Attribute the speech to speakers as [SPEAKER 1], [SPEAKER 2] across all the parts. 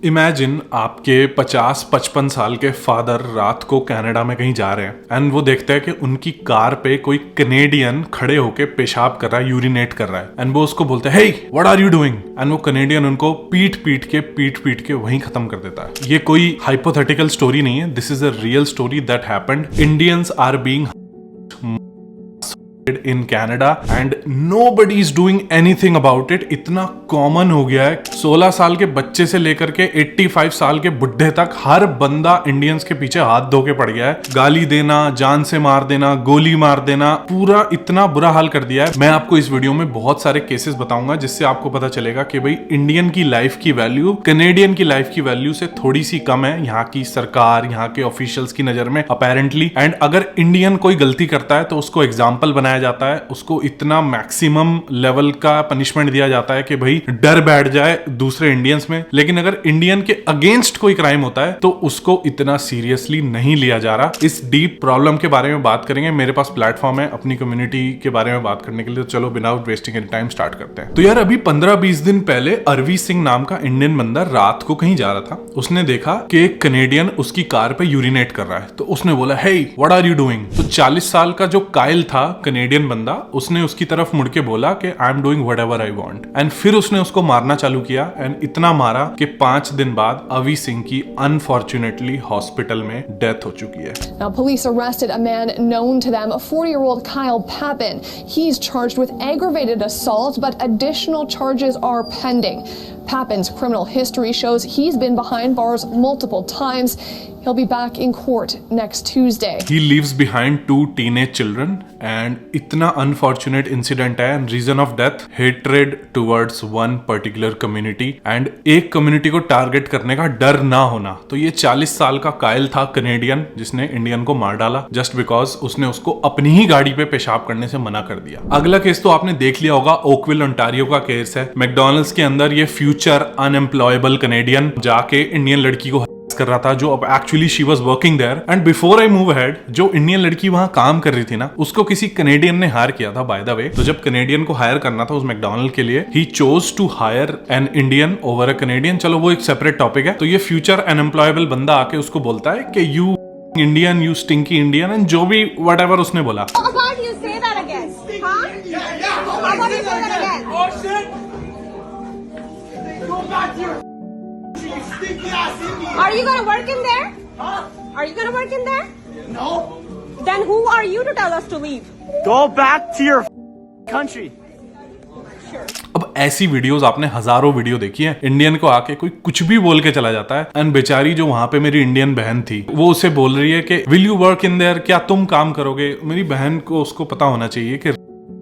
[SPEAKER 1] Imagine आपके 50-55 साल के फादर रात को कनाडा में कहीं जा रहे हैं एंड वो देखते हैं कि उनकी कार पे कोई कनेडियन खड़े होके पेशाब कर रहा है, यूरिनेट कर रहा है एंड वो उसको बोलते हैं hey what are you doing and वो कनेडियन उनको पीट पीट के वहीं खत्म कर देता है। ये कोई हाइपोथेटिकल स्टोरी नहीं है, this is a real story that happened. Indians are being in Canada and nobody is doing anything about it। इतना कॉमन हो गया है, 16 साल के बच्चे से लेकर के 85 साल के बुढ़े तक हर बंदा इंडियंस के पीछे हाथ धो के पड़ गया है। गाली देना, जान से मार देना, गोली मार देना, पूरा इतना बुरा हाल कर दिया है। मैं आपको इस वीडियो में बहुत सारे केसेस बताऊंगा जिससे आपको पता चलेगा कि भाई इंडियन की लाइफ की वैल्यू कनेडियन की लाइफ की वैल्यू से थोड़ी सी कम है यहाँ की सरकार, यहाँ के ऑफिशियल्स की नजर में अपेरेंटली। एंड अगर इंडियन कोई गलती करता है तो उसको एग्जाम्पल बनाया जाता है, उसको इतना मैक्सिमम लेवल का पनिशमेंट दिया जाता है कि भाई डर बैठ जाए दूसरे इंडियंस में। लेकिन अगर इंडियन के अगेंस्ट कोई क्राइम होता है तो उसको इतना सीरियसली नहीं लिया जा रहा। इस डीप प्रॉब्लम के बारे में बात करेंगे। मेरे पास प्लेटफॉर्म है अपनी कम्युनिटी के बारे में बात करने के लिए, तो चलो बिना वेस्टिंग एनी टाइम स्टार्ट करते हैं। तो यार अभी 15-20 दिन पहले अरवी सिंह नाम का इंडियन बंदा रात को कहीं जा रहा था। उसने देखा कि एक कनेडियन उसकी कार पे यूरिनेट कर रहा है, तो उसने बोला hey what are you doing. तो 40 साल का जो कायल था कनेडियन बंदा, उसने उसकी तरफ मुड़ के बोला कि I am doing whatever I want and फिर उसने उसको मारना चालू किया एंड इतना मारा कि 5 दिन बाद अवी सिंह की अनफॉर्चुनेटली हॉस्पिटल में डेथ हो चुकी है।
[SPEAKER 2] Now police arrested a man known to them, a 40-year-old Kyle Papin. He's charged with aggravated assault, but additional charges are pending. Papin's criminal history shows he's been behind bars multiple times. He'll be back in court next Tuesday.
[SPEAKER 1] He leaves behind 2 teenage children and इतना unfortunate incident है and reason of death hatred towards one particular community and एक community को target करने का डर ना होना। तो ये 40 साल का कायल था कनेडियन जिसने इंडियन को मार डाला just because उसने उसको अपनी ही गाड़ी पे पेशाब करने से मना कर दिया। अगला केस तो आपने देख लिया होगा, ओकविल ओंटारियो का केस है। मैकडॉनल्ड्स के अंदर ये फ्यूचर अनएम्प्लॉयबल कनेडियन जाके इंडियन लड़की को कर रहा था जो अब actually she was working there. And before I move ahead, जो इंडियन लड़की वहां काम कर रही थी ना, उसको किसी कनेडियन ने हायर किया था बाय द वे। तो जब कनेडियन को हायर करना था उस मैकडॉनल्ड के लिए, he chose to hire an Indian over a Canadian. चलो वो एक सेपरेट टॉपिक है। तो ये फ्यूचर अनएम्प्लॉयबल बंदा आके उसको बोलता है कि you Indian, you stinky Indian, and जो भी व्हाटएवर उसने बोला।
[SPEAKER 3] Are you gonna work in there? Huh? Are you gonna work in there?
[SPEAKER 4] No.
[SPEAKER 3] Then who are you to tell us to leave?
[SPEAKER 4] Go back to your country.
[SPEAKER 1] अब ऐसी videos आपने हजारों video देखी है, Indian को आके कोई कुछ भी बोल के चला जाता है एंड बेचारी जो वहां पे मेरी इंडियन बहन थी वो उसे बोल रही है कि will you work in their, क्या तुम काम करोगे। मेरी बहन को उसको पता होना चाहिए कि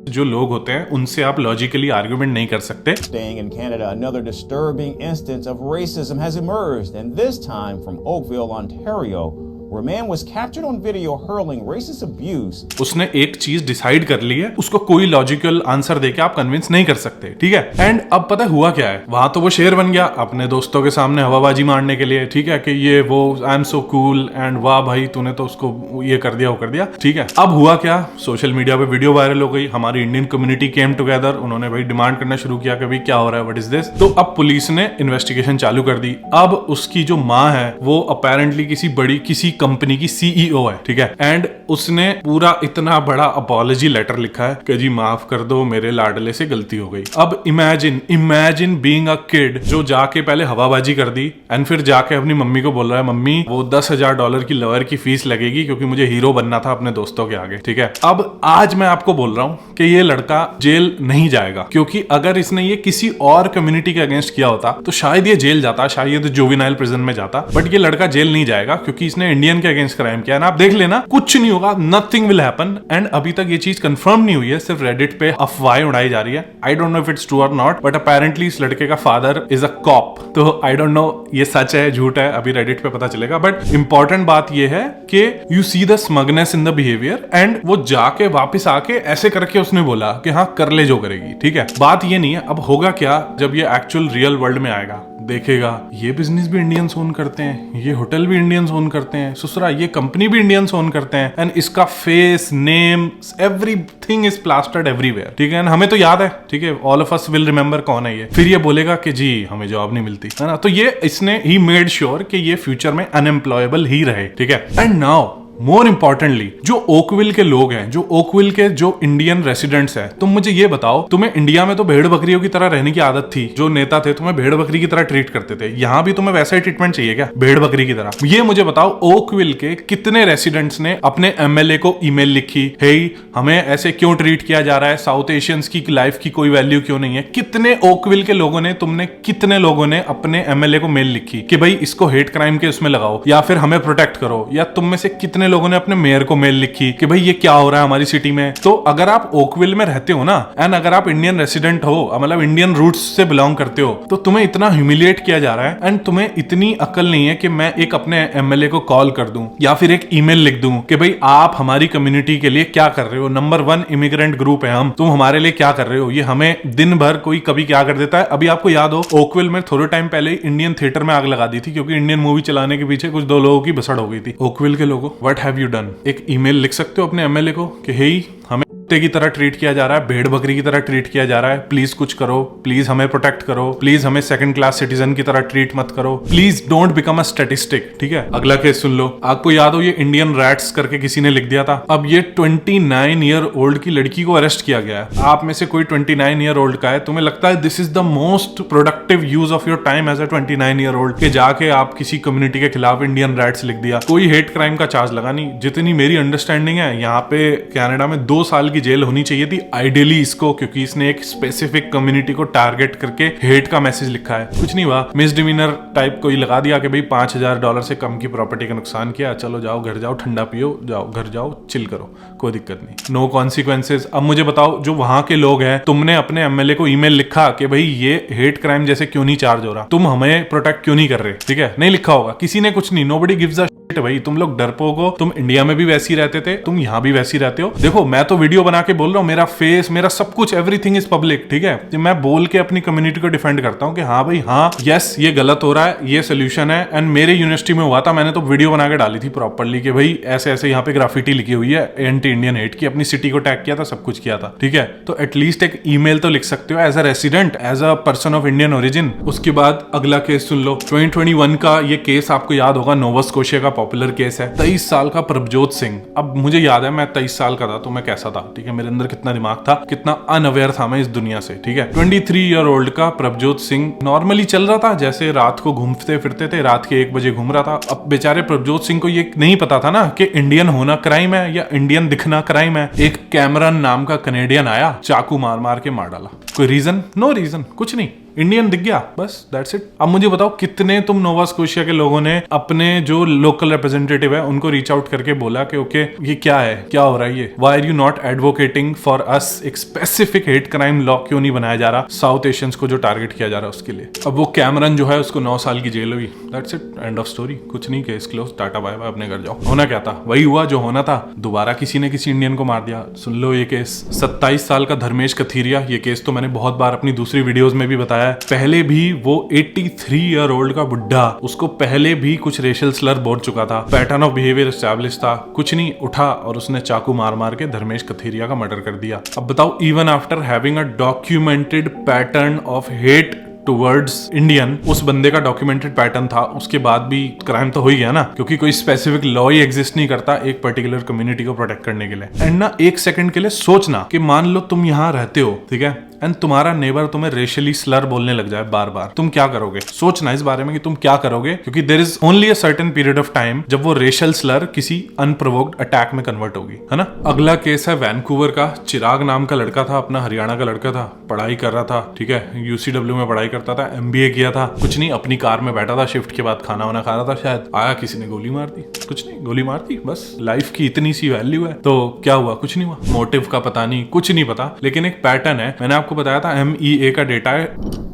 [SPEAKER 1] जो लोग होते हैं उनसे आप लॉजिकली आर्गुमेंट नहीं कर सकते।
[SPEAKER 5] Staying in Canada, another disturbing instance of racism has emerged, and this time from Oakville, Ontario, where a man was captured on video hurling racist abuse.
[SPEAKER 1] उसने एक चीज डिसाइड कर ली है, उसको कोई लॉजिकल आंसर देके आप कन्विंस नहीं कर सकते, ठीक है। एंड अब पता हुआ क्या है, वहां तो वो शेर बन गया अपने दोस्तों के सामने हवाबाजी मारने के लिए, ठीक है, कि ये वो I am so cool and वाह भाई तूने तो उसको ये कर दिया वो कर दिया, ठीक है। अब हुआ क्या, सोशल मीडिया पे वीडियो वायरल हो गई, हमारी इंडियन कम्युनिटी केम टुगेदर, उन्होंने भाई डिमांड करना शुरू किया कि भाई क्या हो रहा है, व्हाट इज दिस। तो अब पुलिस ने इन्वेस्टिगेशन चालू कर दी। अब उसकी जो माँ है वो अपेरेंटली किसी कंपनी की सीईओ है, ठीक है। एंड उसने पूरा इतना बड़ा अपॉलॉजी लेटर लिखा है कि जी माफ कर दो, मेरे लाडले से गलती हो गई। अब इमेजिन बीइंग अ किड जो जाके पहले हवाबाजी कर दी एंड फिर जाके अपनी मम्मी को बोल रहा है मम्मी वो $10,000 की लॉयर की फीस लगेगी क्योंकि मुझे हीरो बनना था अपने दोस्तों के आगे, ठीक है। अब आज मैं आपको बोल रहा हूं कि ये लड़का जेल नहीं जाएगा, क्योंकि अगर इसने ये किसी और कम्युनिटी के अगेंस्ट किया होता तो शायद ये जेल जाता, शायद जुवेनाइल प्रिजन में जाता, बट ये लड़का जेल नहीं जाएगा क्योंकि इसने इंडियन के अगेंस्ट क्राइम किया ना। आप देख लेना कुछ नहीं होगा, नथिंग विल हैपन। एंड अभी तक ये चीज कंफर्म नहीं हुई है, सिर्फ रेडिट पे अफवाहें उड़ाई जा रही है। I don't know if it's true और नॉट, बट अपेरेंटली इस लड़के का फादर इज अ कॉप। तो आई डोंट नो ये सच है झूठ है, अभी रेडिट पे पता चलेगा। बट इंपॉर्टेंट बात ये है कि you see the smugness in the behaviour, and वो जाके वापस आके ऐसे करके उसने बोला कि हाँ कर ले जो करेगी, ठीक है। बात ये नहीं है, अब होगा क्या जब ये एक्चुअल रियल वर्ल्ड में आएगा, देखेगा ये बिजनेस भी इंडियंस ओन करते हैं, ये होटल भी इंडियंस ओन करते हैं, ससुरा ये कंपनी भी इंडियंस ओन करते हैं, एंड इसका face, name, everything is plastered everywhere, ठीक है। हमें तो याद है, ठीक है, all of us will remember कौन है ये। फिर ये बोलेगा कि जी हमें जॉब नहीं मिलती, है ना। तो ये इसने ही मेड श्योर कि ये फ्यूचर में अनएम्प्लॉयबल ही रहे, ठीक है। एंड नाउ मोर इंपॉर्टेंटली, जो ओकविल के लोग हैं, जो ओकविल के जो इंडियन रेसिडेंट्स हैं, तुम मुझे ये बताओ, तुम्हें इंडिया में तो भेड़ बकरियों की तरह रहने की आदत थी, जो नेता थे तुम्हें भेड़ बकरी की तरह ट्रीट करते थे, यहाँ भी तुम्हें वैसा ही ट्रीटमेंट चाहिए क्या, भेड़ बकरी की तरह? ये मुझे बताओ, ओकविल के कितने रेसिडेंट्स ने अपने एमएलए को ईमेल लिखी, हे हमें ऐसे क्यों ट्रीट किया जा रहा है, साउथ एशियंस की लाइफ की कोई वैल्यू क्यों नहीं है? कितने ओकविल के लोगों ने, तुमने कितने लोगों ने अपने एमएलए को मेल लिखी कि भाई इसको हेट क्राइम के उसमें लगाओ, या फिर हमें प्रोटेक्ट करो? या तुम में से कितने लोगों ने अपने मेयर को मेल लिखी कि भाई ये क्या हो रहा है हमारी सिटी में? तो अगर आप ओकविल में रहते हो ना, एंड अगर आप इंडियन रेसिडेंट हो, मतलब इंडियन रूट्स से बिलोंग करते हो, तो तुम्हें इतना ह्यूमिलिएट किया जा रहा है, एंड तुम्हें इतनी अकल नहीं है कि मैं एक अपने एमएलए को कॉल कर दूं या फिर एक ईमेल लिख दूं कि भाई आप हमारी कम्युनिटी के लिए क्या कर रहे हो, नंबर 1 इमिग्रेंट ग्रुप है हम, तुम हमारे लिए क्या कर रहे हो? ये हमें दिन भर कोई कभी क्या कर देता है। अभी आपको याद हो, ओकविल में थोड़े टाइम पहले इंडियन थिएटर में आग लगा दी थी, क्योंकि इंडियन मूवी चलाने के पीछे कुछ 2 लोगों की भसड़ हो गई थी। ओकविल के लोगों, व्हाट हैव यू डन? एक ईमेल लिख सकते हो अपने एमएलए को कि हे हमें कुत्ते की तरह ट्रीट किया जा रहा है, भेड़ बकरी की तरह ट्रीट किया जा रहा है, प्लीज कुछ करो, प्लीज हमें प्रोटेक्ट करो, प्लीज हमें सेकंड क्लास सिटीजन की तरह ट्रीट मत करो, please don't become a statistic, ठीक है। अगला केस सुन लो, आपको याद हो ये इंडियन रैट्स करके किसी ने लिख दिया था। अब ये 29 ईयर ओल्ड की लड़की को अरेस्ट किया गया है। आप में से कोई 29 ईयर ओल्ड का है, तुम्हें लगता है this is the most productive use of your time as a 29 year old के जाके आप किसी कम्युनिटी के खिलाफ इंडियन रैट्स लिख दिया? कोई हेट क्राइम का चार्ज लगा नहीं। जितनी मेरी अंडरस्टैंडिंग है, यहाँ पे कनाडा में 2 साल की जेल होनी चाहिए थी आइडियली इसको, क्योंकि इसने एक स्पेसिफिक कम्युनिटी को टारगेट करके हेट का मैसेज लिखा है। कुछ नहीं हुआ, मिसडिमीनर टाइप कोई लगा दिया कि भाई $5000 से कम की प्रॉपर्टी का नुकसान किया, चलो जाओ घर जाओ, ठंडा पियो, जाओ घर जाओ, चिल करो, कोई दिक्कत नहीं, नो कॉन्सिक्वेंसेज। अब मुझे बताओ, जो वहां के लोग हैं, तुमने अपने एमएलए को ईमेल लिखा कि भाई ये हेट क्राइम जैसे क्यों नहीं चार्ज हो रहा, तुम हमें प्रोटेक्ट क्यों नहीं कर रहे, ठीक है? नहीं लिखा होगा किसी ने, कुछ नहीं, नोबडी गिव्स अ शिट भाई। तुम लोग डरपोक हो, तुम इंडिया में भी वैसे ही रहते थे, तुम यहाँ भी वैसे ही रहते हो। देखो मैं तो वीडियो बना के बोल रहा हूँ, मेरा फेस, मेरा सब कुछ, एवरीथिंग इज पब्लिक, ठीक है। तो मैं बोल के अपनी कम्युनिटी को डिफेंड करता हूँ कि हाँ भाई हाँ, यस ये गलत हो रहा है, ये सोल्यूशन है। एंड मेरे यूनिवर्सिटी में हुआ था, मैंने तो वीडियो बना के डाली थी प्रॉपर्ली कि भाई ऐसे ऐसे यहाँ पे ग्राफिटी लिखी हुई है एंटी इंडियन हेट की, अपनी सिटी को टैग किया था, सब कुछ किया था, ठीक है। तो एटलीस्ट एक ईमेल तो लिख सकते हो as a resident, as a person of Indian origin. उसके बाद अगला केस सुन लो, 2021 का ये केस आपको याद होगा, नोवा स्कोशिया का पॉपुलर केस है। 23 साल का प्रभजोत सिंह। अब मुझे याद है मैं 23 साल का था तो मैं कैसा था, ठीक है, मेरे अंदर कितना दिमाग था, कितना अनअवेयर था मैं इस दुनिया से, ठीक है। 23 ईयर ओल्ड का प्रभजोत सिंह नॉर्मली चल रहा था, जैसे रात को घूमते फिरते थे, रात के 1 बजे घूम रहा था। अब बेचारे प्रभजोत सिंह को ये नहीं पता था ना कि इंडियन होना क्राइम है या इंडियन दिखना क्राइम है। एक कैमरन नाम का कनेडियन आया, चाकू मार मार के मार डाला। कोई रीजन? नो रीजन, कुछ नहीं, इंडियन दिख गया, बस दैट्स इट। अब मुझे बताओ कितने तुम नोवा स्कोशिया के लोगों ने अपने जो लोकल रिप्रेजेंटेटिव है उनको रीच आउट करके बोला कि ओके ये क्या है, क्या हो रहा है ये, why are you not advocating for us? एक स्पेसिफिक हेट क्राइम लॉ क्यों नहीं बनाया जा रहा साउथ एशियंस को जो टारगेट किया जा रहा है उसके लिए? अब वो कैमरन जो है उसको 9 साल की जेल हुई, that's it, end of story. कुछ नहीं, case close, tata bye bye, अपने घर जाओ। होना क्या था वही हुआ जो होना था, दोबारा किसी ने किसी इंडियन को मार दिया। सुन लो ये केस, 27 साल का धर्मेश कथीरिया। ये केस तो मैंने बहुत बार अपनी दूसरी वीडियोस में भी बताया है। पहले भी वो 83 ईयर ओल्ड का बुड्ढा, उसको पहले भी कुछ रेशियल स्लर बोल चुका था, पैटर्न ऑफ बिहेवियर एस्टैब्लिश था, कुछ नहीं, उठा और उसने चाकू मार मार के धर्मेश कथीरिया का मर्डर कर दिया। अब बताओ, even after having a documented pattern of hate towards Indian, उस बंदे का डॉक्यूमेंटेड पैटर्न था, उसके बाद भी क्राइम तो हो ही गया ना, क्योंकि कोई स्पेसिफिक लॉ ही एग्जिस्ट नहीं करता एक पर्टिकुलर कम्युनिटी को प्रोटेक्ट करने के लिए। एंड ना एक सेकंड के लिए सोचना कि मान लो तुम यहाँ रहते हो, ठीक है, एंड तुम्हारा नेबर तुम्हें रेशियली स्लर बोलने लग जाए बार बार, तुम क्या करोगे? सोचना इस बारे में कि तुम क्या करोगे, क्योंकि there is only a certain period of time जब वो रेशियल स्लर किसी अनप्रोवोक्ड अटैक में कन्वर्ट होगी, है ना। अगला केस है वैंकूवर का। चिराग नाम का लड़का था, अपना हरियाणा का लड़का था, पढ़ाई कर रहा था, ठीक है, UCW में पढ़ाई करता था, MBA किया था, कुछ नहीं, अपनी कार में बैठा था, शिफ्ट के बाद खाना वाना खा रहा था, शायद आया किसी ने गोली मार दी, कुछ नहीं, गोली मार दी, बस। लाइफ की इतनी सी वैल्यू है, तो क्या हुआ? कुछ नहीं हुआ। मोटिव का पता नहीं, कुछ नहीं पता, लेकिन एक पैटर्न है। मैंने आपको बताया था MEA का डेटा है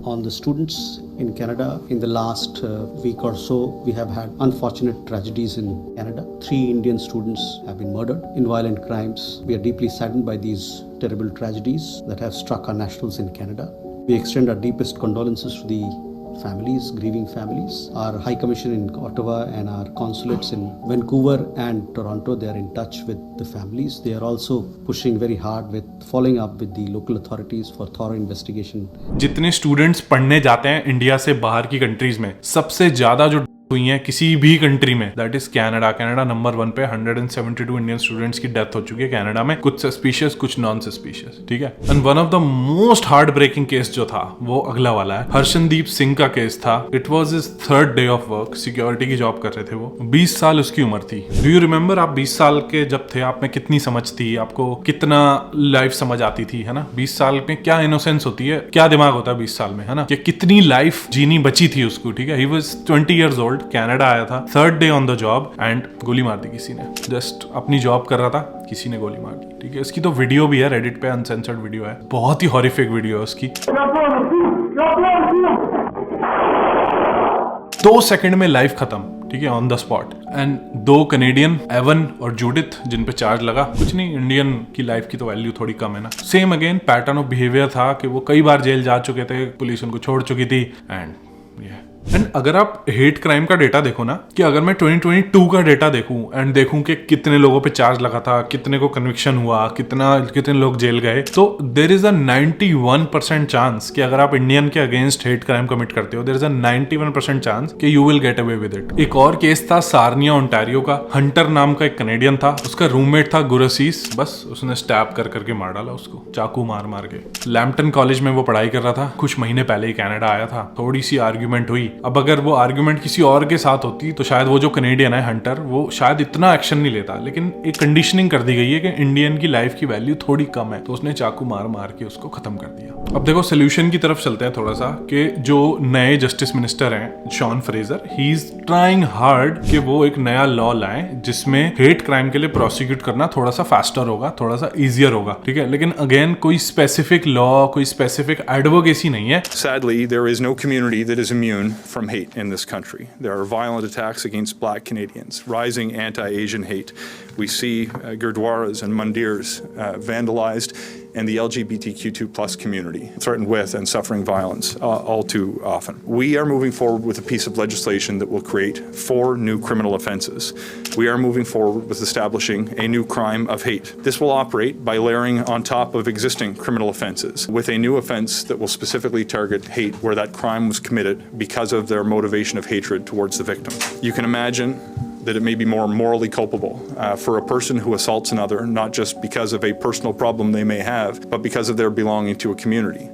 [SPEAKER 6] on the students in Canada. In the last week or so, we have had unfortunate tragedies in Canada. 3 Indian students have been murdered in violent crimes. We are deeply saddened by these terrible tragedies that have struck our nationals in Canada. We extend our deepest condolences to the families, grieving families. Our High Commission in Ottawa and our consulates in Vancouver and Toronto, they are in touch with the families. They are also pushing very hard with following up with the local authorities for thorough investigation.
[SPEAKER 1] जितने students पढ़ने जाते हैं India से बाहर की countries में, सबसे ज्यादा जो हुई है किसी भी कंट्री में, that is Canada. Canada number 1 पे 172 इंडियन स्टूडेंट्स की डेथ हो चुकी है कनाडा में, कुछ सस्पिशियस कुछ नॉन सस्पिशियस, ठीक है। And one of the most heart breaking case जो था वो अगला वाला है, हर्षनदीप सिंह का केस था। It was his 3rd day of work, security की जॉब कर रहे थे वो, 20 साल उसकी उम्र थी। डू यू रिमेंबर आप 20 साल के जब थे, आप में कितनी समझ थी, आपको कितना लाइफ समझ आती थी, है ना। 20 साल में क्या इनोसेंस होती है, क्या दिमाग होता है 20 साल में, है ना, कि कितनी लाइफ जीनी बची थी उसको, ठीक है। He was 20 years old, Canada आया था, 3rd day on the job and गोली मार दी किसी ने। जस्ट अपनी जॉब कर रहा था, किसी ने गोली मार दी, ठीक है। इसकी तो वीडियो भी है, रेडिट पे अनसेंसर्ड वीडियो है, बहुत ही हॉरिफिक वीडियो है उसकी। 2 सेकंड में लाइफ खत्म, ठीक है, on the spot. And 2 Canadian, Evan और जूडिथ, जिन पे चार्ज लगा। कुछ नहीं, इंडियन की लाइफ की तो वैल्यू थोड़ी कम है ना। Same again pattern of behaviour था कि वो कई बार जेल जा चुके थे, पुलिस उनको छोड़ चुकी थी। एंड अगर आप हेट क्राइम का डेटा देखो ना, कि अगर मैं 2022 का डेटा देखूं एंड देखूं कि कितने लोगों पे चार्ज लगा था, कितने को कन्विक्शन हुआ, कितने लोग जेल गए, तो देयर इज अ 91% चांस कि अगर आप इंडियन के अगेंस्ट हेट क्राइम कमिट करते हो, देयर इज अ 91% चांस कि you will get away with it. एक और केस था सार्निया ओंटारियो का, हंटर नाम का एक कनेडियन था, उसका रूममेट था गुरसीस, बस उसने स्टैब कर करके मार डाला उसको, चाकू मार मार के। लैम्पटन कॉलेज में वो पढ़ाई कर रहा था, कुछ महीने पहले ही कनाडा आया था। थोड़ी सी आर्ग्यूमेंट हुई, अब अगर वो आर्ग्यूमेंट किसी और के साथ होती तो शायद वो जो कनेडियन है हंटर, वो शायद इतना एक्शन नहीं लेता, लेकिन एक कंडीशनिंग कर दी गई है कि इंडियन की लाइफ की वैल्यू थोड़ी कम है, तो उसने चाकू मार मार के उसको खत्म कर दिया। अब देखो सोल्यूशन की तरफ चलते हैं थोड़ा सा, कि जो नए जस्टिस मिनिस्टर हैं Sean Fraser, he is trying hard कि वो एक नया लॉ लाए जिसमें हेट क्राइम के लिए प्रोसिक्यूट करना थोड़ा सा फास्टर होगा, थोड़ा सा इजियर होगा, ठीक है। लेकिन अगेन कोई स्पेसिफिक लॉ, कोई स्पेसिफिक एडवोकेसी नहीं है।
[SPEAKER 7] Sadly, there is no community that is immune from hate in this country. There are violent attacks against black Canadians, rising anti-Asian hate. We see gurdwaras and mandirs vandalized, and the LGBTQ2+ community threatened with and suffering violence all too often. We are moving forward with a piece of legislation that will create 4 new criminal offenses. We are moving forward with establishing a new crime of hate. This will operate by layering on top of existing criminal offenses with a new offense that will specifically target hate where that crime was committed because of their motivation of hatred towards the victim. You can imagine that it may be more morally culpable for a person who assaults another, not just because of a personal problem they may have, but because of their belonging to a community.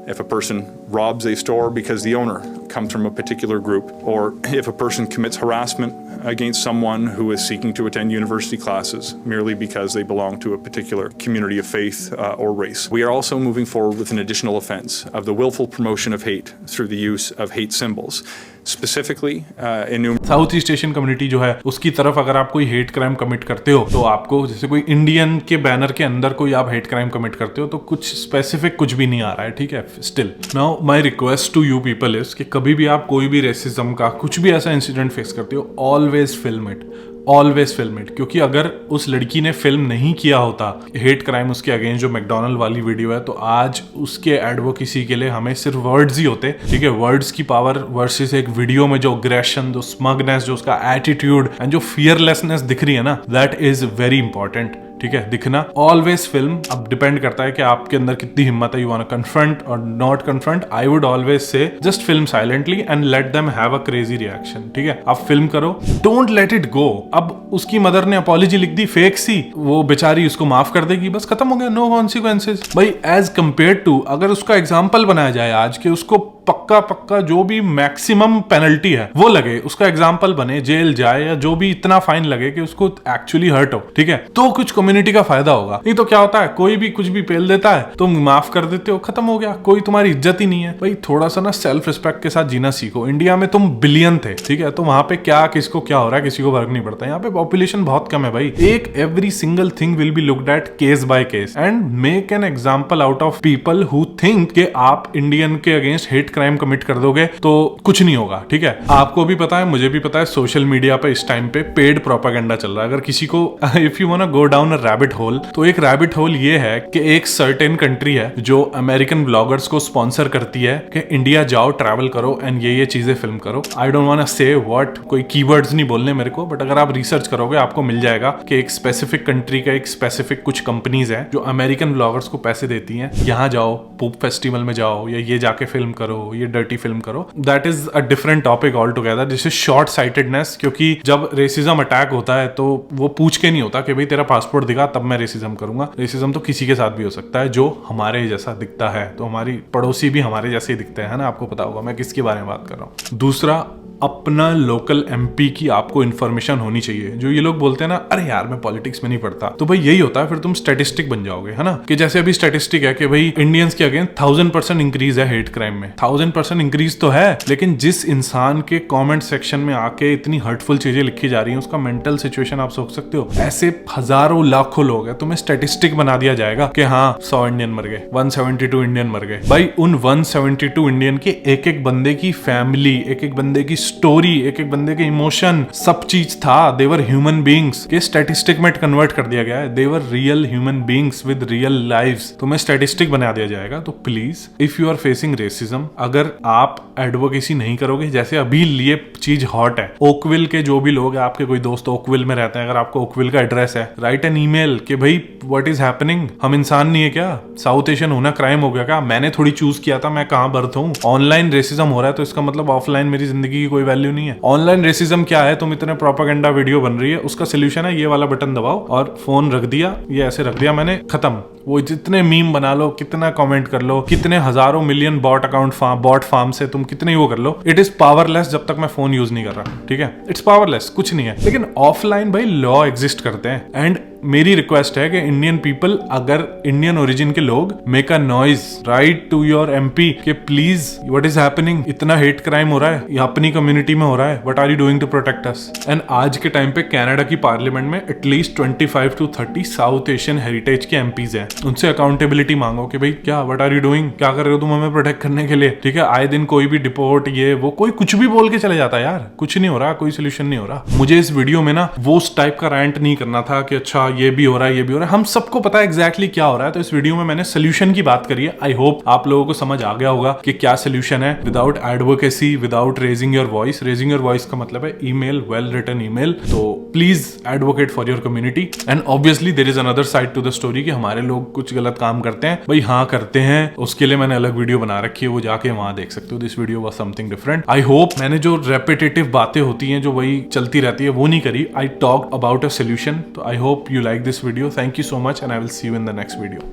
[SPEAKER 7] If a person robs a store because the owner comes from a particular group, or if a person commits harassment against someone who is seeking to attend university classes merely because they belong to a particular community of faith or race. We are also moving forward with an additional offense of the willful promotion of hate through the use of hate symbols. Specifically,
[SPEAKER 1] south east Asian community जो है उसकी तरफ अगर आप कोई hate crime commit करते हो, तो आपको जैसे कोई इंडियन के बैनर के अंदर कोई आप हेट क्राइम कमिट करते हो, तो कुछ स्पेसिफिक कुछ भी नहीं आ रहा है, ठीक है। Still now my request to you people is कि कभी भी आप कोई भी रेसिज्म का कुछ भी ऐसा इंसिडेंट फेस करते हो, always film it, always film it. क्योंकि अगर उस लड़की ने फिल्म नहीं किया होता हेट क्राइम उसके अगेंस्ट, जो मैकडोनल्ड वाली वीडियो है, तो आज उसके एडवोकेसी के लिए हमें सिर्फ वर्ड्स ही होते, ठीक है। वर्ड्स की पावर वर्सेस एक वीडियो में जो अग्रेशन, जो स्मगनेस, जो उसका एटीट्यूड एंड जो फियरलेसनेस दिख रही है ना, दैट इज वेरी इंपॉर्टेंट, ठीक है, दिखना। Always film. अब डिपेंड करता है कि आपके अंदर कितनी हिम्मत है, यू वांट टू कन्फ्रंट और not confront. I would always say just film silently and let them have a crazy reaction, ठीक है। आप फिल्म करो, डोंट लेट इट गो। अब उसकी मदर ने अपॉलॉजी लिख दी फेक सी, वो बेचारी उसको माफ कर देगी, बस खत्म हो गया, नो कॉन्सिक्वेंसेस। भाई एज कंपेयर टू अगर उसका एग्जाम्पल बनाया जाए आज के, उसको पक्का जो भी मैक्सिमम पेनल्टी है वो लगे, उसका एग्जाम्पल बने, जेल जाए या जो भी इतना फाइन लगे कि उसको एक्चुअली हर्ट हो, ठीक है, तो कुछ कम्युनिटी का फायदा होगा। नहीं तो क्या होता है, कोई भी कुछ भी पेल देता है, तुम माफ कर देते हो, खत्म हो गया, कोई तुम्हारी इज्जत ही नहीं है। भाई थोड़ा सा ना सेल्फ रिस्पेक्ट के साथ जीना सीखो। इंडिया में तुम बिलियन थे, ठीक है, तो वहां पे क्या किसको क्या हो रहा है किसी को फर्क नहीं पड़ता। यहाँ पे पॉपुलेशन बहुत कम है भाई। एक every single thing will be looked at case by case and make an example out of people who think कि आप इंडियन के against hate hate crime commit कर दोगे तो कुछ नहीं होगा, ठीक है। आपको भी पता है, मुझे भी पता है, सोशल मीडिया पे इस टाइम पे पेड प्रोपेगेंडा चल रहा है। अगर किसी को if you want to go down a rabbit hole, तो एक रैबिट होल ये है कि एक सर्टेन कंट्री है जो अमेरिकन ब्लॉगर्स को स्पॉन्सर करती है कि इंडिया जाओ, ट्रैवल करो एंड ये चीजें फिल्म करो। आई डोंट वांट टू से व्हाट, कोई कीवर्ड्स नहीं बोलने मेरे को, बट अगर आप रिसर्च करोगे आपको मिल जाएगा कि एक स्पेसिफिक कंट्री का एक स्पेसिफिक कुछ कंपनीज है जो अमेरिकन ब्लॉगर्स को पैसे देती हैं, यहाँ जाओ, पूप फेस्टिवल में जाओ, या ये जाके फिल्म करो, ये डर्टी फिल्म करो। That is a different topic all together. This is short sightedness, क्योंकि जब रेसिज्म अटैक होता है तो वो पूछ के नहीं होता कि भाई तेरा पासपोर्ट दिखा तब मैं रेसिज्म करूंगा। रेसिज्म तो किसी के साथ भी हो सकता है जो हमारे जैसा दिखता है, तो हमारी पड़ोसी भी हमारे जैसे ही दिखते हैं ना, आपको पता होगा मैं किसके बारे में बात कर रहा हूँ। दूसरा, अपना लोकल एमपी की आपको इन्फॉर्मेशन होनी चाहिए। जो ये लोग बोलते हैं ना, अरे यार मैं पॉलिटिक्स में नहीं पढ़ता, तो भाई यही होता है, फिर तुम स्टैटिस्टिक बन जाओगे, है ना। कि जैसे अभी स्टैटिस्टिक है कि भाई इंडियंस के अगेंस्ट 1000% इंक्रीज है हेट क्राइम में। 1000% इंक्रीज तो है, लेकिन जिस इंसान के कमेंट सेक्शन में आके इतनी हर्टफुल चीजें लिखी जा रही हैं, उसका मेंटल सिचुएशन आप सोच सकते हो। ऐसे हजारों लाखों लोग हैं, तुम्हें स्टैटिस्टिक बना दिया जाएगा कि हाँ 100 इंडियन मर गए, 172 इंडियन मर गए। भाई उन 172 इंडियन के एक एक बंदे की फैमिली, एक एक बंदे की स्टोरी, एक एक बंदे के इमोशन, सब चीज था। दे वर ह्यूमन बींग्स के स्टैटिस्टिक में कन्वर्ट कर दिया गया है। They were real human beings with real lives. तुम्हें स्टैटिस्टिक बना दिया जाएगा। तो please, if you are facing racism, अगर आप एडवोकेसी नहीं करोगे, जैसे अभी लिए चीज हॉट है, ओकविल के जो भी लोग हैं, आपके कोई दोस्त ओकविल में रहते हैं, अगर आपको ओकविल का एड्रेस है, राइट एन ईमेल कि भाई व्हाट इज हैपनिंग। हम इंसान नहीं है क्या? साउथ एशियन होना क्राइम हो गया क्या? मैंने थोड़ी चूज किया था मैं कहां बर्थ हूं। ऑनलाइन रेसिज्म हो रहा है तो इसका मतलब ऑफलाइन मेरी जिंदगी की कोई वैल्यू नहीं है। ऑनलाइन रेसिज्म क्या है? तुम इतने प्रोपेगेंडा वीडियो बन रही है, उसका सोल्यूशन है ये वाला बटन दबाओ और फोन रख दिया, ये ऐसे रख दिया मैंने, खत्म। वो जितने मीम बना लो, कितना कमेंट कर लो, कितने हजारों million bot account bot farm से तुम कितने वो कर लो, इट इज पावरलेस जब तक मैं फोन यूज नहीं कर रहा, ठीक है। इट्स पावरलेस, कुछ नहीं है। लेकिन ऑफलाइन भाई लॉ एग्जिस्ट करते हैं। एंड मेरी रिक्वेस्ट है कि इंडियन पीपल, अगर इंडियन ओरिजिन के लोग, make a noise, write to your MP कि प्लीज व्हाट इज हैपनिंग, इतना हेट क्राइम हो रहा है, ये अपनी कम्युनिटी में हो रहा है, what are you doing to protect us. And आज के टाइम पे कनाडा की पार्लियामेंट में at least 25 to 30 South Asian heritage के एमपीज हैं। उनसे अकाउंटेबिलिटी मांगो कि भाई क्या, व्हाट आर यू डूइंग, क्या कर रहे हो तुम हमें प्रोटेक्ट करने के लिए, ठीक है। आए दिन कोई भी डिपोर्ट, ये वो, कोई कुछ भी बोल के चले जाता है यार, कुछ नहीं हो रहा, कोई सोल्यूशन नहीं हो रहा। मुझे इस वीडियो में ना वो उस टाइप का रैंट नहीं करना था कि अच्छा ये भी हो रहा है, ये भी हो रहा है। हम सबको पता है एग्जैक्टली क्या हो रहा है। तो इस वीडियो में मैंने सोल्यूशन की बात करी है। आई होप आप लोगों को समझ आ गया होगा कि क्या सोल्यूशन है। Without advocacy, without raising your voice. Raising your voice का मतलब है ईमेल, वेल रिटन ईमेल। तो please advocate for your community. And obviously there is another side to the story कि हमारे लोग कुछ गलत काम करते हैं, भाई हाँ करते हैं, उसके लिए मैंने अलग वीडियो बना रखी है, वो जाके वहां देख सकते हो। This video was something different. I hope मैंने जो रेपिटेटिव बातें होती हैं, जो वही चलती रहती है, वो नहीं करी। I talk about a solution. तो I hope you like this video. Thank you so much and I will see you in the next video.